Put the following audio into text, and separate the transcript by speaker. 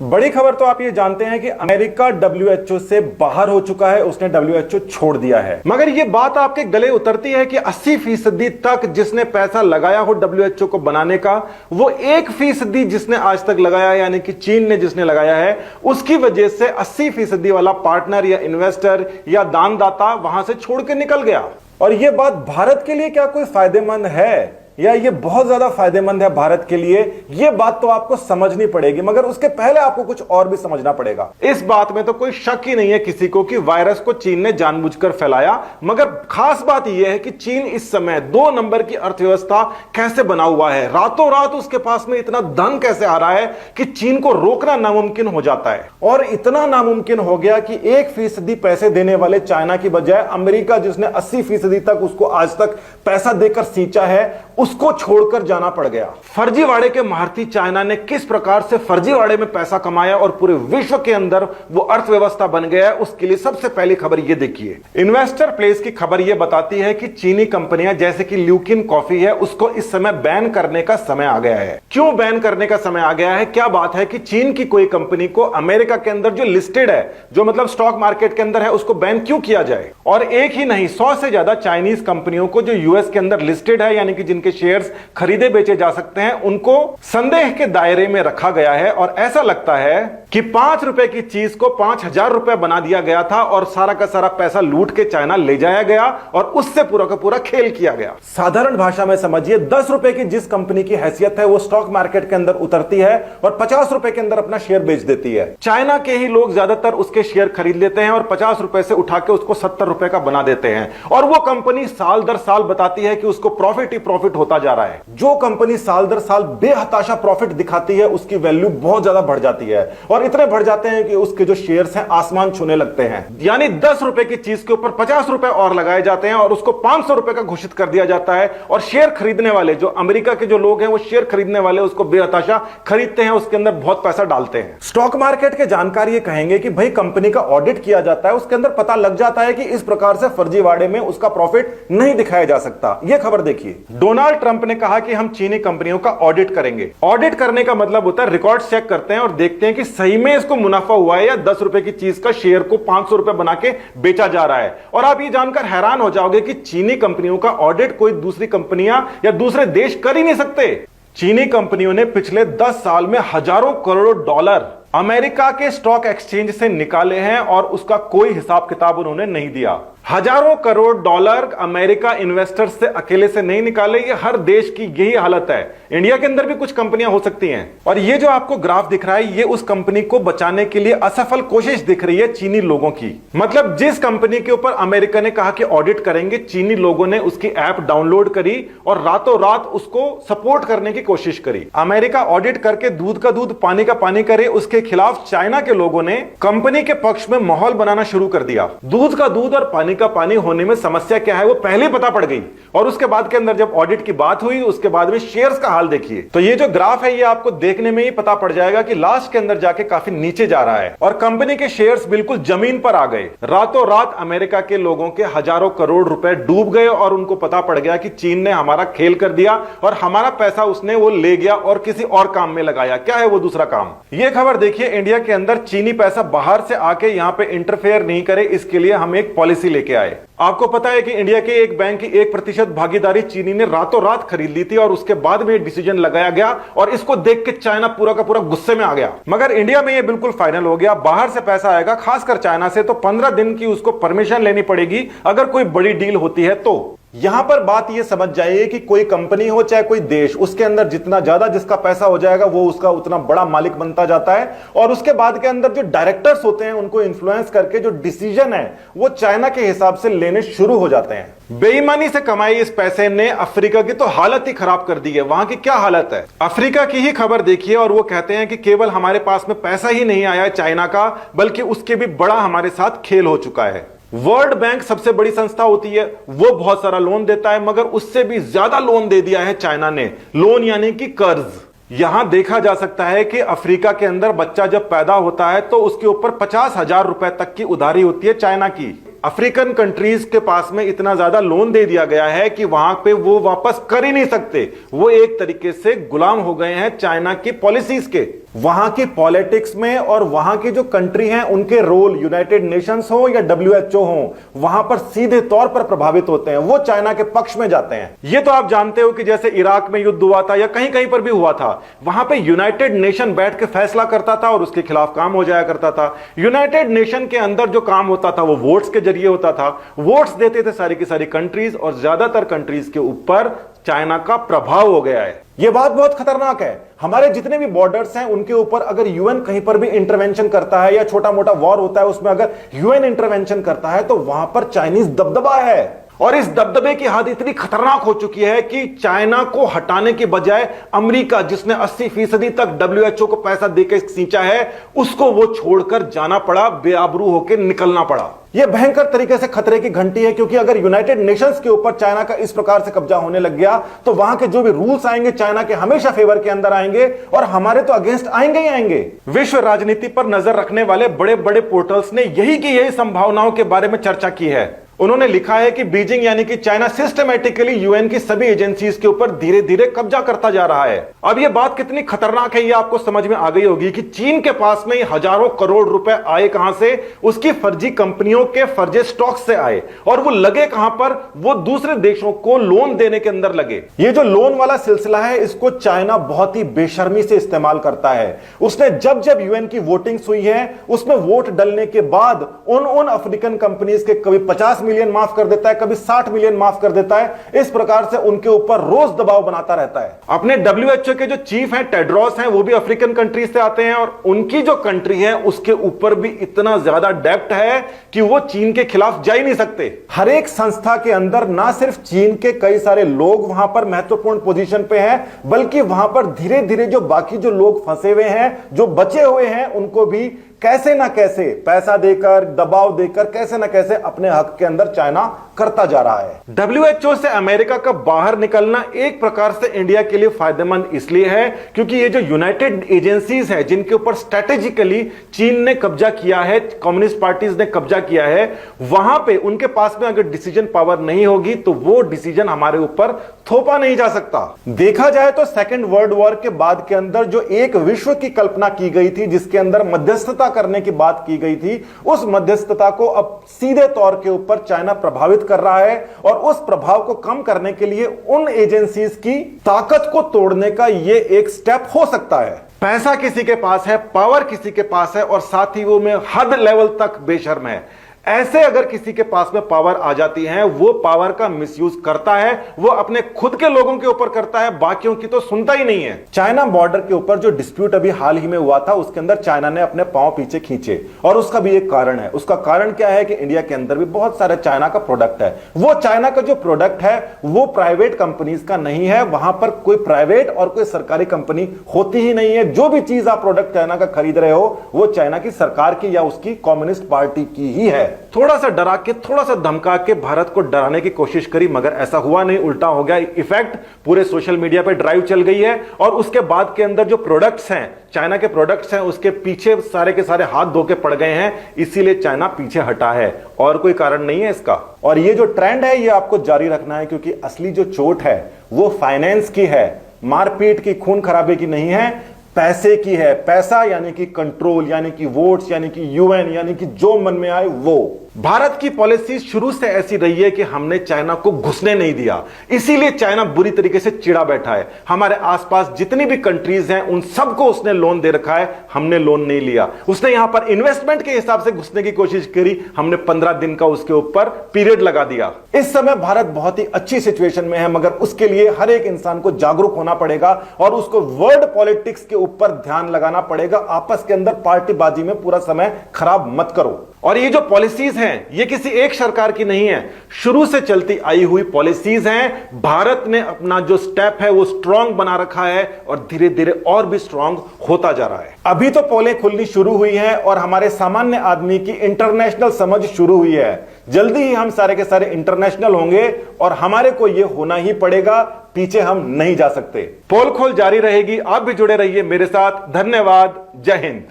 Speaker 1: बड़ी खबर तो आप ये जानते हैं कि अमेरिका डब्ल्यूएचओ से बाहर हो चुका है, उसने डब्ल्यूएचओ छोड़ दिया है। मगर ये बात आपके गले उतरती है कि 80% तक जिसने पैसा लगाया हो डब्ल्यूएचओ को बनाने का, वो 1% जिसने आज तक लगाया, यानी कि चीन ने जिसने लगाया है, उसकी वजह से 80% वाला पार्टनर या इन्वेस्टर या दानदाता वहां से छोड़ के निकल गया। और यह बात भारत के लिए क्या कोई फायदेमंद है या ये बहुत ज्यादा फायदेमंद है भारत के लिए, ये बात तो आपको समझनी पड़ेगी। मगर उसके पहले आपको कुछ और भी समझना पड़ेगा। इस बात में तो कोई शक ही नहीं है किसी को कि वायरस को चीन ने जानबूझकर फैलाया। मगर खास बात यह है कि चीन इस समय 2 नंबर की अर्थव्यवस्था कैसे बना हुआ है, रातों रात उसके पास में इतना धन कैसे आ रहा है कि चीन को रोकना नामुमकिन हो जाता है। और इतना नामुमकिन हो गया कि 1% पैसे देने वाले चाइना की बजाय अमेरिका, जिसने 80% तक उसको आज तक पैसा देकर सींचा है, उसको छोड़कर जाना पड़ गया। फर्जीवाड़े के महारथी चाइना ने किस प्रकार से फर्जीवाड़े में पैसा कमाया और पूरे विश्व के अंदर वो अर्थव्यवस्था बन गया है, उसके लिए सबसे पहली खबर ये देखिए। इन्वेस्टर प्लेस की खबर ये बताती है कि चीनी कंपनियां जैसे कि ल्यूकिन कॉफी है, उसको इस समय बैन करने का समय आ गया है। क्यों बैन करने का समय आ गया है? क्या बात है कि चीन की कोई कंपनी को अमेरिका के अंदर जो लिस्टेड है, जो मतलब स्टॉक मार्केट के अंदर है, उसको बैन क्यों किया जाए? और एक ही नहीं, 100 से ज्यादा चाइनीज कंपनियों को जो यूएस के अंदर लिस्टेड है, यानी कि जिनके शेयर्स खरीदे बेचे जा सकते हैं, उनको संदेह के दायरे में रखा गया है। और ऐसा लगता है कि 5 रुपए की चीज को 5000 रुपए बना दिया गया था और सारा का सारा पैसा लूट के चाइना ले जाया गया और उससे पूरा का पूरा खेल किया गया। साधारण भाषा में समझिए, 10 रुपए की जिस कंपनी की हैसियत है, वो स्टॉक मार्केट के अंदर उतरती है और 50 रुपए के अंदर अपना शेयर बेच देती है। चाइना के ही लोग ज्यादातर उसके शेयर खरीद लेते हैं और 50 रुपए से उठा के उसको 70 रुपए का बना देते हैं। और वो कंपनी साल दर साल बताती है कि उसको प्रॉफिट ही प्रॉफिट होता जा रहा है। जो कंपनी साल दर साल बेहताशा प्रॉफिट दिखाती है, उसकी वैल्यू बहुत ज्यादा बढ़ जाती है और इतने बढ़ जाते हैं कि उसके जो शेयर्स हैं आसमान छूने लगते हैं। यानी 10 रुपए की चीज के ऊपर 50 रुपए और लगाए जाते हैं और उसको 500 रुपए का घोषित कर दिया जाता है। और शेयर खरीदने वाले, जो अमेरिका के जो लोग हैं, वो शेयर खरीदने वाले उसको बेहताशा खरीदते हैं, उसके अंदर बहुत पैसा डालते हैं। स्टॉक मार्केट के जानकार ये कहेंगे कि भाई कंपनी का ऑडिट किया जाता है, उसके अंदर पता लग जाता है कि इस प्रकार से फर्जीवाड़े में उसका प्रॉफिट नहीं दिखाया जा सकता। यह खबर देखिए, डोनाल्ड ट्रंप ने कहा कि हम चीनी कंपनियों का ऑडिट करेंगे। ऑडिट करने का मतलब होता है रिकॉर्ड चेक करते हैं और देखते हैं कि सही में इसको मुनाफा हुआ है या 10 रुपए की चीज का शेयर को 500 रुपए बना के बेचा जा रहा है। और आप ये जानकर हैरान हो जाओगे कि चीनी कंपनियों का ऑडिट कोई दूसरी कंपनियां या दूसरे देश कर ही नहीं सकते। चीनी कंपनियों ने पिछले 10 साल में हजारों करोड़ डॉलर अमेरिका के स्टॉक एक्सचेंज से निकाले हैं और उसका कोई हिसाब किताब उन्होंने नहीं दिया। हजारों करोड़ डॉलर अमेरिका इन्वेस्टर्स से अकेले से नहीं निकाले। ये हर देश की यही हालत है। इंडिया के अंदर भी कुछ कंपनियां हो सकती हैं। और ये जो आपको ग्राफ दिख रहा है, ये उस कंपनी को बचाने के लिए असफल कोशिश दिख रही है चीनी लोगों की। मतलब जिस कंपनी के ऊपर अमेरिका ने कहा कि ऑडिट करेंगे, चीनी लोगों ने उसकी ऐप डाउनलोड करी और रातों रात उसको सपोर्ट करने की कोशिश करी। अमेरिका ऑडिट करके दूध का दूध पानी का पानी करे, उसके खिलाफ चाइना के लोगों ने कंपनी के पक्ष में माहौल बनाना शुरू कर दिया। दूध का दूध और पानी का पानी होने में समस्या क्या है वो पहले पता पड़ गई। और उसके बाद के अंदर जब ऑडिट की बात हुई, उसके बाद में शेयर्स का हाल देखिए। तो ये जो ग्राफ है, ये आपको देखने में ही पता पड़ जाएगा कि लास्ट के अंदर जाके काफी नीचे जा रहा है और कंपनी के शेयर्स बिल्कुल जमीन पर आ गए। रातों रात अमेरिका के लोगों के हजारों करोड़ रुपए डूब गए और उनको पता पड़ गया कि चीन ने हमारा खेल कर दिया और हमारा पैसा उसने वो ले गया और किसी और काम में लगाया। क्या है वो दूसरा काम? ये खबर देखिए, इंडिया के अंदर चीनी पैसा बाहर से आके यहां पे इंटरफेयर नहीं करे, इसके लिए हम एक पॉलिसी लेके आए। आपको पता है कि इंडिया के एक बैंक की 1% भागीदारी चीनी ने रातों रात खरीद ली थी और उसके बाद में डिसीजन लगाया गया और इसको देख के चाइना पूरा का पूरा गुस्से में आ गया। मगर इंडिया में यह बिल्कुल फाइनल हो गया। बाहर से पैसा आएगा, खासकर चाइना से, तो 15 दिन की उसको परमिशन लेनी पड़ेगी अगर कोई बड़ी डील होती है तो। यहां पर बात यह समझ जाइए कि कोई कंपनी हो चाहे कोई देश, उसके अंदर जितना ज्यादा जिसका पैसा हो जाएगा वो उसका उतना बड़ा मालिक बनता जाता है। और उसके बाद के अंदर जो डायरेक्टर्स होते हैं, उनको इन्फ्लुएंस करके जो डिसीजन है वो चाइना के हिसाब से लेने शुरू हो जाते हैं। बेईमानी से कमाई इस पैसे ने अफ्रीका की तो हालत ही खराब कर दी है। वहां की क्या हालत है, अफ्रीका की ही खबर देखिए। और वो कहते हैं कि केवल हमारे पास में पैसा ही नहीं आया है चाइना का, बल्कि उसके भी बड़ा हमारे साथ खेल हो चुका है। वर्ल्ड बैंक सबसे बड़ी संस्था होती है, वो बहुत सारा लोन देता है, मगर उससे भी ज्यादा लोन दे दिया है चाइना ने। लोन यानी कि कर्ज। यहां देखा जा सकता है कि अफ्रीका के अंदर बच्चा जब पैदा होता है तो उसके ऊपर 50,000 रुपए तक की उधारी होती है चाइना की। अफ्रीकन कंट्रीज के पास में इतना ज्यादा लोन दे दिया गया है कि वहां पे वो वापस कर ही नहीं सकते। वो एक तरीके से गुलाम हो गए हैं चाइना की पॉलिसीज के। वहां की पॉलिटिक्स में और वहां की जो कंट्री हैं उनके रोल, यूनाइटेड नेशंस हो या डब्ल्यूएचओ हो, वहां पर सीधे तौर पर प्रभावित होते हैं। वो चाइना के पक्ष में जाते हैं। ये तो आप जानते हो कि जैसे इराक में युद्ध हुआ था या कहीं कहीं पर भी हुआ था, वहां पे यूनाइटेड नेशन बैठ के फैसला करता था और उसके खिलाफ काम हो जाया करता था। यूनाइटेड नेशन के अंदर जो काम होता था वो वोट्स के जरिए होता था। वोट्स देते थे सारी की सारी कंट्रीज, और ज्यादातर कंट्रीज के ऊपर चाइना का प्रभाव हो गया है। यह बात बहुत खतरनाक है। हमारे जितने भी बॉर्डर्स हैं उनके ऊपर अगर यूएन कहीं पर भी इंटरवेंशन करता है या छोटा मोटा वॉर होता है उसमें अगर यूएन इंटरवेंशन करता है तो वहां पर चाइनीज दबदबा है। और इस दबदबे की हद इतनी खतरनाक हो चुकी है कि चाइना को हटाने के बजाय अमेरिका, जिसने 80% तक डब्ल्यूएचओ को पैसा देकर सींचा है, उसको वो छोड़कर जाना पड़ा, बेआबरू होकर निकलना पड़ा। यह भयंकर तरीके से खतरे की घंटी है, क्योंकि अगर यूनाइटेड नेशंस के ऊपर चाइना का इस प्रकार से कब्जा होने लग गया तो वहां के जो भी रूल्स आएंगे चाइना के हमेशा फेवर के अंदर आएंगे और हमारे तो अगेंस्ट आएंगे ही आएंगे। विश्व राजनीति पर नजर रखने वाले बड़े बड़े पोर्टल्स ने यही संभावनाओं के बारे में चर्चा की है। उन्होंने लिखा है कि बीजिंग यानी कि चाइना सिस्टमैटिकली यूएन की सभी एजेंसीज के ऊपर धीरे धीरे कब्जा करता जा रहा है। अब यह बात कितनी खतरनाक है यह आपको समझ में आ गई होगी कि चीन के पास में हजारों करोड़ रुपए आए कहां से? उसकी फर्जी कंपनियों के फर्जी स्टॉक से आए। और वो लगे कहां पर? वो दूसरे देशों को लोन देने के अंदर लगे। ये जो लोन वाला सिलसिला है इसको चाइना बहुत ही बेशर्मी से इस्तेमाल करता है। उसने जब जब यूएन की वोटिंग्स हुई है उसमें वोट डलने के बाद उन अफ्रीकन कंपनीज के कभी 50 मिलियन माफ कर देता है, कभी 60 मिलियन माफ कर देता है। इस प्रकार से उनके ऊपर रोज दबाव बनाता रहता है। अपने डब्ल्यूएचओ के जो चीफ हैं टेड्रोस हैं, वो भी अफ्रीकन कंट्रीज से आते हैं और उनकी जो कंट्री है उसके ऊपर भी इतना ज्यादा डेब्ट है कि वो चीन के खिलाफ जा ही नहीं सकते। हर एक संस्था के अंदर ना सिर्फ चीन के कई सारे लोग वहां पर महत्वपूर्ण पोजीशन पे हैं, बल्कि वहां पर धीरे धीरे जो बाकी जो लोग फंसे हुए हैं, जो बचे हुए हैं, उनको भी कैसे ना कैसे पैसा देकर, दबाव देकर, कैसे ना कैसे अपने हक के अंदर चाइना करता जा रहा है। डब्ल्यूएचओ से अमेरिका का बाहर निकलना एक प्रकार से इंडिया के लिए फायदेमंद इसलिए है क्योंकि ये जो यूनाइटेड एजेंसीज है जिनके ऊपर स्ट्रेटेजिकली चीन ने कब्जा किया है, कम्युनिस्ट पार्टीज ने कब्जा किया है, वहां पे उनके पास में अगर डिसीजन पावर नहीं होगी तो वो डिसीजन हमारे ऊपर थोपा नहीं जा सकता। देखा जाए तो सेकेंड वर्ल्ड वॉर के बाद के अंदर जो एक विश्व की कल्पना की गई थी जिसके अंदर मध्यस्थता करने की बात की गई थी, उस मध्यस्थता को अब सीधे तौर के ऊपर चाइना प्रभावित कर रहा है और उस प्रभाव को कम करने के लिए उन एजेंसीज की ताकत को तोड़ने का यह एक स्टेप हो सकता है। पैसा किसी के पास है, पावर किसी के पास है और साथ ही वो में हद लेवल तक बेशर्म है। ऐसे अगर किसी के पास में पावर आ जाती है, वो पावर का मिसयूज करता है, वो अपने खुद के लोगों के ऊपर करता है, बाकियों की तो सुनता ही नहीं है। चाइना बॉर्डर के ऊपर जो डिस्प्यूट अभी हाल ही में हुआ था उसके अंदर चाइना ने अपने पांव पीछे खींचे और उसका भी एक कारण है। उसका कारण क्या है कि इंडिया के अंदर भी बहुत सारे चाइना का प्रोडक्ट है। वो चाइना का जो प्रोडक्ट है वो प्राइवेट कंपनीज का नहीं है, वहां पर कोई प्राइवेट और कोई सरकारी कंपनी होती ही नहीं है। जो भी चीज आप प्रोडक्ट चाइना का खरीद रहे हो वो चाइना की सरकार की या उसकी कम्युनिस्ट पार्टी की ही है। थोड़ा सा डरा के, थोड़ा सा धमका के भारत को डराने की कोशिश करी, मगर ऐसा हुआ नहीं, उल्टा हो गया। इफेक्ट पूरे सोशल मीडिया पे ड्राइव चल गई है और उसके बाद के अंदर जो प्रोडक्ट्स हैं, चाइना के प्रोडक्ट्स हैं, उसके पीछे सारे के सारे हाथ धो के पड़ गए हैं। इसीलिए चाइना पीछे हटा है और कोई कारण नहीं है इसका। और ये जो ट्रेंड है ये आपको जारी रखना है क्योंकि असली जो चोट है वो फाइनेंस की है, मारपीट की, खून खराबे की नहीं है, पैसे की है। पैसा यानी कि कंट्रोल, यानी कि वोट्स, यानी कि यूएन, यानी कि जो मन में आए वो। भारत की पॉलिसी शुरू से ऐसी रही है कि हमने चाइना को घुसने नहीं दिया, इसीलिए चाइना बुरी तरीके से चिढ़ा बैठा है। हमारे आसपास जितनी भी कंट्रीज हैं उन सबको उसने लोन दे रखा है, हमने लोन नहीं लिया। उसने यहां पर इन्वेस्टमेंट के हिसाब से घुसने की कोशिश करी, हमने 15 दिन का उसके ऊपर पीरियड लगा दिया। इस समय भारत बहुत ही अच्छी सिचुएशन में है, मगर उसके लिए हर एक इंसान को जागरूक होना पड़ेगा और उसको वर्ल्ड पॉलिटिक्स के ऊपर ध्यान लगाना पड़ेगा। आपस के अंदर पार्टीबाजी में पूरा समय खराब मत करो। और ये जो पॉलिसीज हैं ये किसी एक सरकार की नहीं है, शुरू से चलती आई हुई पॉलिसीज हैं। भारत ने अपना जो स्टेप है वो स्ट्रांग बना रखा है और धीरे धीरे और भी स्ट्रांग होता जा रहा है। अभी तो पोलें खुलनी शुरू हुई हैं और हमारे सामान्य आदमी की इंटरनेशनल समझ शुरू हुई है। जल्दी ही हम सारे के सारे इंटरनेशनल होंगे और हमारे को ये होना ही पड़ेगा, पीछे हम नहीं जा सकते। पोल खोल जारी रहेगी, आप भी जुड़े रहिए मेरे साथ। धन्यवाद, जय हिंद।